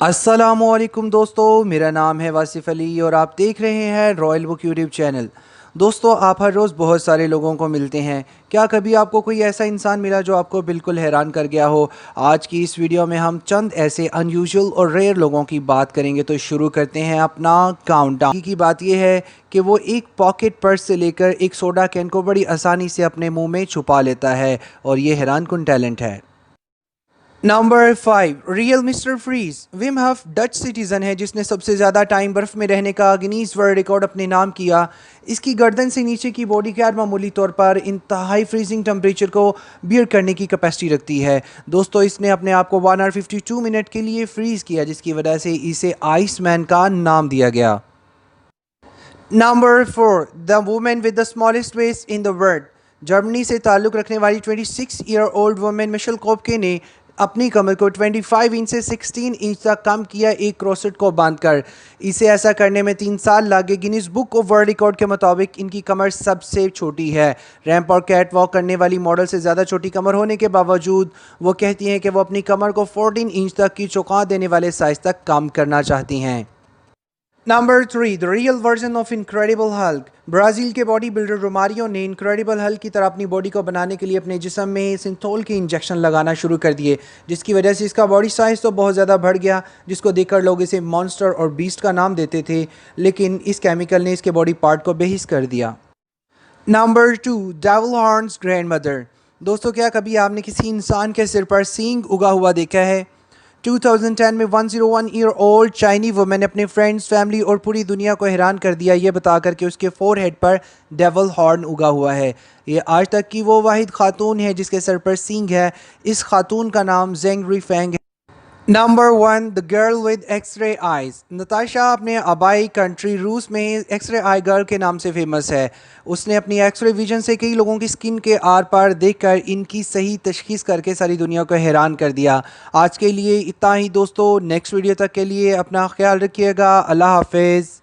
अस्सलामुअलैकुम दोस्तों, मेरा नाम है वासिफ़ अली और आप देख रहे हैं रॉयल बुक यूट्यूब चैनल। दोस्तों, आप हर रोज़ बहुत सारे लोगों को मिलते हैं। क्या कभी आपको कोई ऐसा इंसान मिला जो आपको बिल्कुल हैरान कर गया हो? आज की इस वीडियो में हम चंद ऐसे अनयूजुअल और रेयर लोगों की बात करेंगे। तो शुरू करते हैं अपना काउंटडाउन। की बात यह है कि वो एक पॉकेट पर्स से लेकर एक सोडा कैन को बड़ी आसानी से अपने मुंह में छुपा लेता है और ये हैरानकुन टैलेंट है। Number 5, real Mister Freeze. Wim Hof Dutch citizen है जिसने सबसे ज़्यादा टाइम बर्फ़ में रहने का गिनीज वर्ल्ड रिकॉर्ड अपने नाम किया। इसकी गर्दन से नीचे की बॉडी गैर मामूली तौर पर इंतहाई फ्रीजिंग टेम्परेचर को बियर करने की कैपेसिटी रखती है। दोस्तों, इसने अपने आप को 1 आवर 52 मिनट के लिए फ्रीज़ किया, जिसकी वजह से इसे आइस मैन का नाम दिया गया। Number 4, the women with the smallest waist in the world. Germany से ताल्लुक़ रखने वाली 26 year old women Michelle Kopke ने अपनी कमर को 25 इंच से 16 इंच तक कम किया एक क्रोसेट को बांधकर। इसे ऐसा करने में 3 साल लगे। Guinness book of world record के मुताबिक इनकी कमर सबसे छोटी है। रैंप और कैट वॉक करने वाली मॉडल से ज़्यादा छोटी कमर होने के बावजूद वो कहती हैं कि वो अपनी कमर को 14 इंच तक की चौंका देने वाले साइज़ तक कम करना चाहती हैं। Number 3, the real version of incredible Hulk. Brazil के बॉडी बिल्डर रोमारियो ने इनक्रेडिबल हल्क की तरह अपनी बॉडी को बनाने के लिए अपने जिस्म में सिंथोल के इंजेक्शन लगाना शुरू कर दिए, जिसकी वजह से इसका बॉडी साइज़ तो बहुत ज़्यादा बढ़ गया, जिसको देखकर लोग इसे मॉन्स्टर और बीस्ट का नाम देते थे। लेकिन इस केमिकल ने इसके बॉडी पार्ट को बेहिस कर दिया। Number 2, devil horns grand mother. दोस्तों, क्या कभी आपने किसी इंसान के सिर पर सींग उगा हुआ देखा है? 2010 में 101 ईयर ओल्ड चाइनी वुमेन ने अपने फ्रेंड्स, फैमिली और पूरी दुनिया को हैरान कर दिया ये बताकर कि उसके फोरहेड पर डेविल हॉर्न उगा हुआ है। ये आज तक की वो वाहिद खातून है जिसके सर पर सींग है। इस खातून का नाम जेंग रिफेंग है। Number 1, the girl with X-ray eyes. Natasha अपने आबाई कंट्री रूस में एक्सरे आई गर्ल के नाम से फेमस है। उसने अपनी एक्सरे विजन से कई लोगों की स्किन के आर पार देखकर इनकी सही तशखीस करके सारी दुनिया को हैरान कर दिया। आज के लिए इतना ही दोस्तों। नेक्स्ट वीडियो तक के लिए अपना ख्याल रखिएगा। अल्लाह हाफिज़।